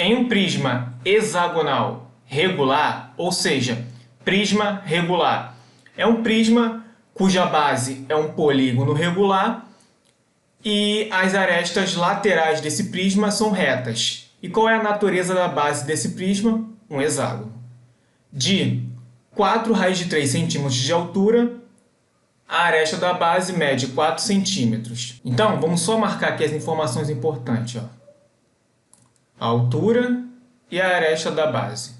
Em um prisma hexagonal regular, ou seja, prisma regular, é um prisma cuja base é um polígono regular e as arestas laterais desse prisma são retas. E qual é a natureza da base desse prisma? Um hexágono. De 4 raiz de 3 centímetros de altura, a aresta da base mede 4 centímetros. Então, vamos só marcar aqui as informações importantes. Ó. A altura e a aresta da base.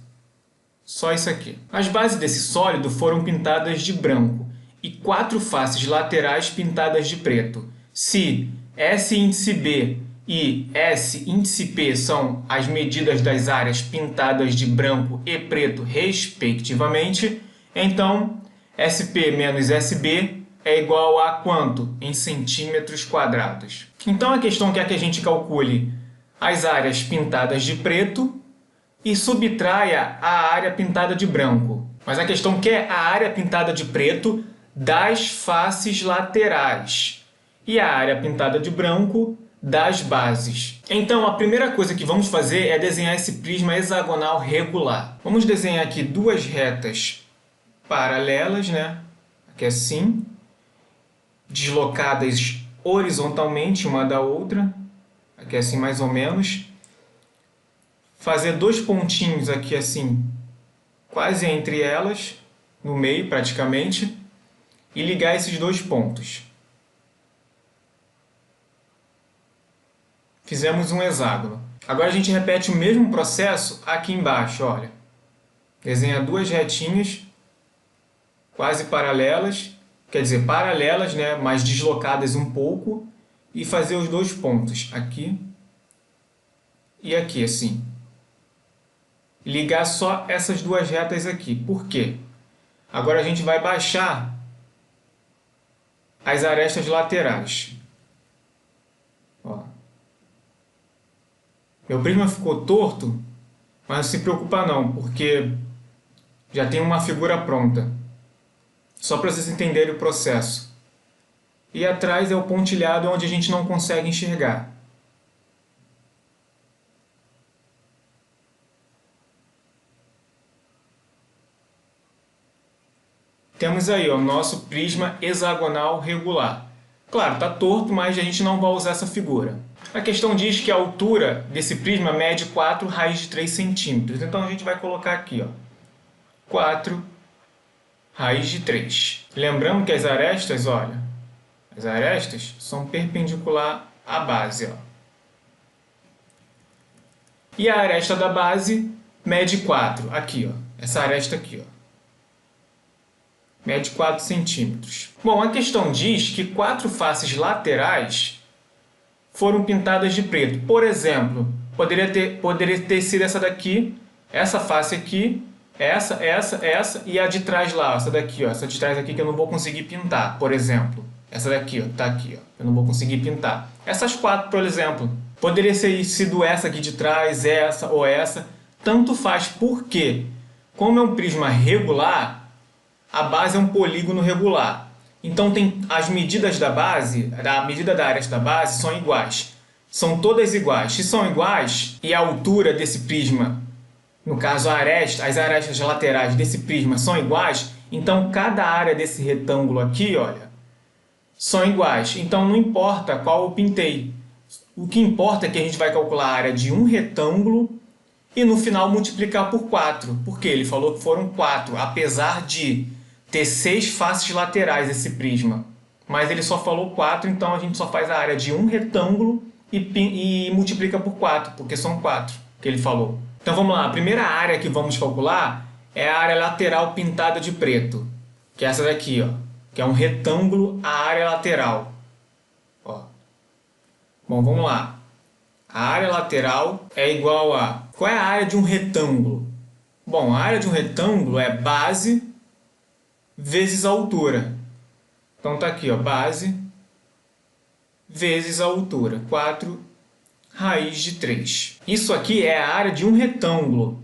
Só isso aqui. As bases desse sólido foram pintadas de branco e 4 faces laterais pintadas de preto. Se S índice B e S índice P são as medidas das áreas pintadas de branco e preto, respectivamente, então SP menos SB é igual a quanto? Em centímetros quadrados. Então a questão quer que a gente calcule as áreas pintadas de preto e subtraia a área pintada de branco. Mas a questão quer a área pintada de preto das faces laterais e a área pintada de branco das bases. Então, a primeira coisa que vamos fazer é desenhar esse prisma hexagonal regular. Vamos desenhar aqui duas retas paralelas, né? Aqui assim, deslocadas horizontalmente uma da outra, aqui assim mais ou menos. Fazer dois pontinhos aqui assim, quase entre elas, no meio praticamente, e ligar esses dois pontos. Fizemos um hexágono. Agora a gente repete o mesmo processo aqui embaixo, olha. Desenha duas retinhas, quase paralelas, quer dizer, paralelas, né, mas deslocadas um pouco, e fazer os dois pontos, aqui e aqui, assim. Ligar só essas duas retas aqui. Por quê? Agora a gente vai baixar as arestas laterais. Ó. Meu prisma ficou torto, mas não se preocupa não, porque já tem uma figura pronta. Só para vocês entenderem o processo. E atrás é o pontilhado onde a gente não consegue enxergar. Temos aí o nosso prisma hexagonal regular. Claro, está torto, mas a gente não vai usar essa figura. A questão diz que a altura desse prisma mede 4 raiz de 3 centímetros. Então a gente vai colocar aqui, ó, 4 raiz de 3. Lembrando que as arestas, olha, as arestas são perpendicular à base. Ó. E a aresta da base mede 4. Aqui, ó, essa aresta aqui, ó. Mede 4 centímetros. Bom, a questão diz que 4 faces laterais foram pintadas de preto. Por exemplo, poderia ter sido essa daqui, essa face aqui, essa e a de trás lá, essa daqui, ó, essa de trás aqui que eu não vou conseguir pintar, por exemplo. Essa daqui, ó, tá aqui, ó, eu não vou conseguir pintar. Essas 4, por exemplo. Poderia ter sido essa aqui de trás, essa ou essa. Tanto faz, porque como é um prisma regular, a base é um polígono regular. Então, tem as medidas da base, a medida da aresta da base são iguais. São todas iguais. Se são iguais e a altura desse prisma, no caso a aresta, as arestas laterais desse prisma são iguais, então cada área desse retângulo aqui, olha, são iguais. Então, não importa qual eu pintei. O que importa é que a gente vai calcular a área de um retângulo e no final multiplicar por 4. Porque ele falou que foram 4, apesar de ter 6 faces laterais esse prisma. Mas ele só falou 4, então a gente só faz a área de um retângulo e multiplica por 4, porque são 4 que ele falou. Então vamos lá, a primeira área que vamos calcular é a área lateral pintada de preto, que é essa daqui, ó, que é um retângulo, a área lateral. Ó. Bom, vamos lá. A área lateral é igual a... Qual é a área de um retângulo? Bom, a área de um retângulo é base vezes a altura. Então tá aqui, ó, base vezes a altura, 4 raiz de 3. Isso aqui é a área de um retângulo.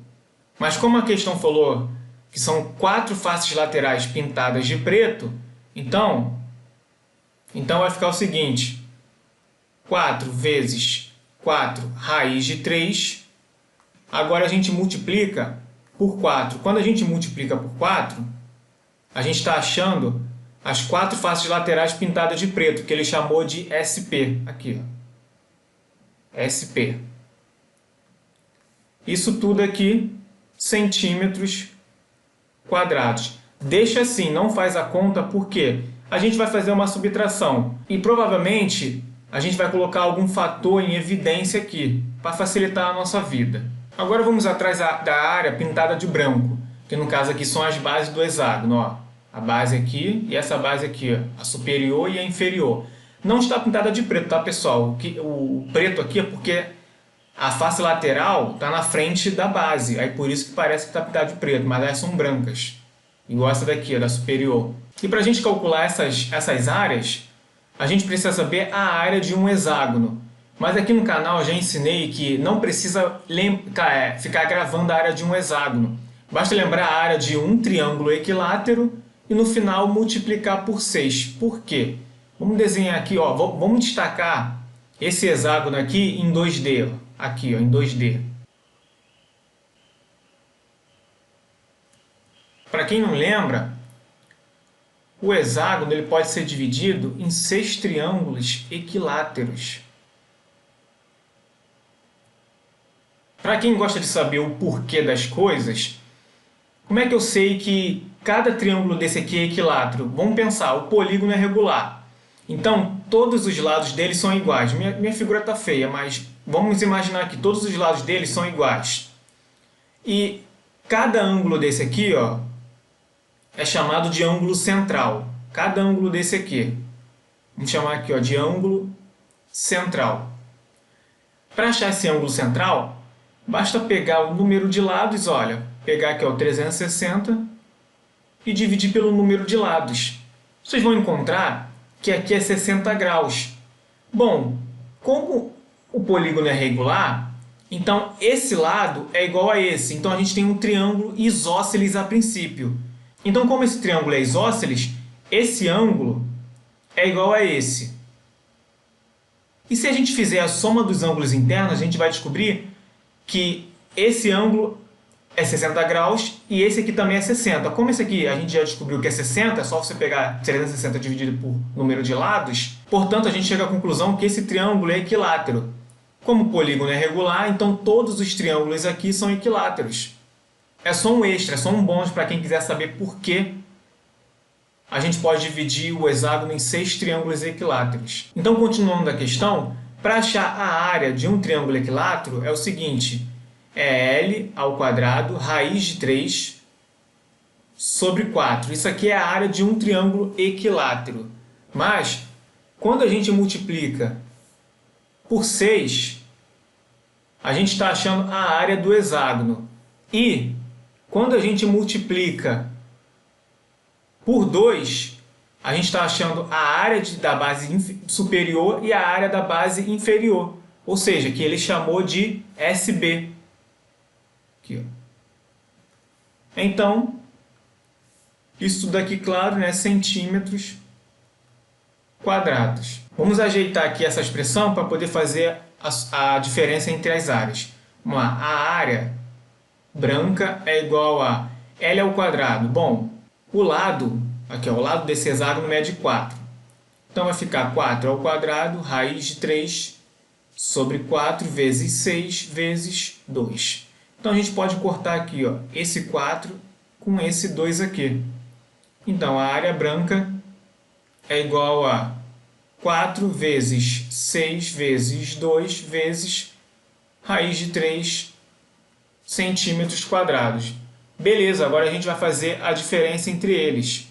Mas como a questão falou que são 4 faces laterais pintadas de preto, então vai ficar o seguinte, 4 vezes 4 raiz de 3 Agora a gente multiplica por 4. Quando a gente multiplica por 4, a gente está achando as 4 faces laterais pintadas de preto, que ele chamou de SP. Aqui, ó. SP. Isso tudo aqui, centímetros quadrados. Deixa assim, não faz a conta, porque a gente vai fazer uma subtração. E provavelmente a gente vai colocar algum fator em evidência aqui, para facilitar a nossa vida. Agora vamos atrás da área pintada de branco, que no caso aqui são as bases do hexágono. Ó. A base aqui e essa base aqui, ó, a superior e a inferior. Não está pintada de preto, tá, pessoal? O preto aqui é porque a face lateral está na frente da base, aí por isso que parece que está pintada de preto, mas elas são brancas. Igual essa daqui, a da superior. E para a gente calcular essas áreas, a gente precisa saber a área de um hexágono. Mas aqui no canal eu já ensinei que não precisa ficar gravando a área de um hexágono. Basta lembrar a área de um triângulo equilátero e no final multiplicar por 6. Por quê? Vamos desenhar aqui, ó, vamos destacar esse hexágono aqui em 2D. Aqui, ó, em 2D. Para quem não lembra, o hexágono ele pode ser dividido em 6 triângulos equiláteros. Para quem gosta de saber o porquê das coisas, como é que eu sei que cada triângulo desse aqui é equilátero? Vamos pensar, o polígono é regular. Então, todos os lados dele são iguais. Minha figura está feia, mas vamos imaginar que todos os lados dele são iguais. E cada ângulo desse aqui, ó, é chamado de ângulo central. Cada ângulo desse aqui. Vamos chamar aqui, ó, de ângulo central. Para achar esse ângulo central, basta pegar o número de lados, olha, pegar aqui, ó, 360 e dividir pelo número de lados. Vocês vão encontrar que aqui é 60 graus. Bom, como o polígono é regular, então esse lado é igual a esse. Então a gente tem um triângulo isósceles a princípio. Então, como esse triângulo é isósceles, esse ângulo é igual a esse. E se a gente fizer a soma dos ângulos internos, a gente vai descobrir que esse ângulo é 60 graus e esse aqui também é 60. Como esse aqui a gente já descobriu que é 60, é só você pegar 360 dividido por número de lados, portanto a gente chega à conclusão que esse triângulo é equilátero. Como o polígono é regular, então todos os triângulos aqui são equiláteros. É só um extra, é só um bônus para quem quiser saber por que a gente pode dividir o hexágono em 6 triângulos equiláteros. Então, continuando a questão, para achar a área de um triângulo equilátero é o seguinte, é L ao quadrado, raiz de 3 sobre 4. Isso aqui é a área de um triângulo equilátero. Mas, quando a gente multiplica por 6, a gente está achando a área do hexágono. E, quando a gente multiplica por 2, a gente está achando a área da base superior e a área da base inferior. Ou seja, que ele chamou de SB. Aqui, ó. Então, isso daqui, claro, né, centímetros quadrados. Vamos ajeitar aqui essa expressão para poder fazer a diferença entre as áreas. Vamos lá, a área branca é igual a L ao quadrado. Bom, o lado, aqui, ó, o lado desse hexágono mede 4. Então vai ficar 4 ao quadrado, raiz de 3 sobre 4 vezes 6 vezes 2. Então a gente pode cortar aqui, ó, esse 4 com esse 2 aqui. Então a área branca é igual a 4 vezes 6 vezes 2 vezes raiz de 3 centímetros quadrados. Beleza, agora a gente vai fazer a diferença entre eles.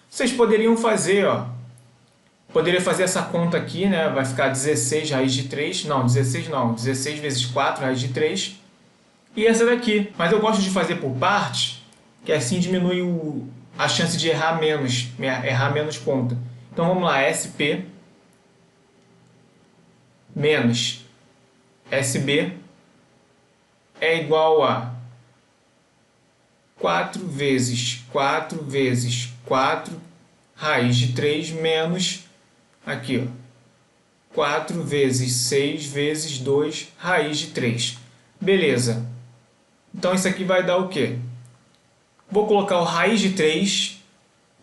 Vocês poderiam fazer, ó, poderia fazer essa conta aqui, né? Vai ficar 16 raiz de 3, não, 16 não, 16 vezes 4 raiz de 3. E essa daqui. Mas eu gosto de fazer por partes, que assim diminui a chance de errar menos conta. Então vamos lá, SP menos SB é igual a 4 vezes 4 vezes 4 raiz de 3 menos, aqui, ó, 4 vezes 6 vezes 2 raiz de 3. Beleza. Então isso aqui vai dar o quê? Vou colocar o raiz de 3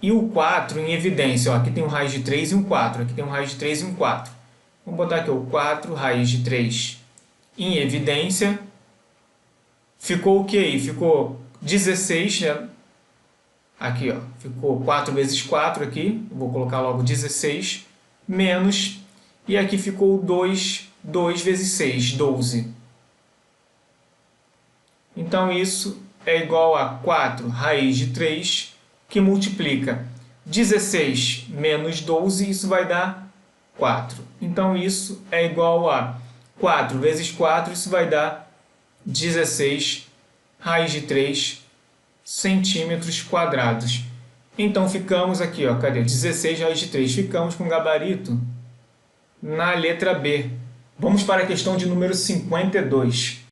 e o 4 em evidência. Ó, aqui tem um raiz de 3 e um 4. Aqui tem um raiz de 3 e um 4. Vamos botar aqui o 4, raiz de 3 em evidência. Ficou o que aí? Ficou 16, né? Aqui, ó, ficou 4 vezes 4 aqui. Vou colocar logo 16, menos, e aqui ficou 2, 2 vezes 6, 12. Então isso é igual a 4 raiz de 3, que multiplica 16 menos 12, isso vai dar 4. Então isso é igual a 4 vezes 4, isso vai dar 16 raiz de 3 centímetros quadrados. Então ficamos aqui, ó, cadê? 16 raiz de 3. Ficamos com gabarito na letra B. Vamos para a questão de número 52.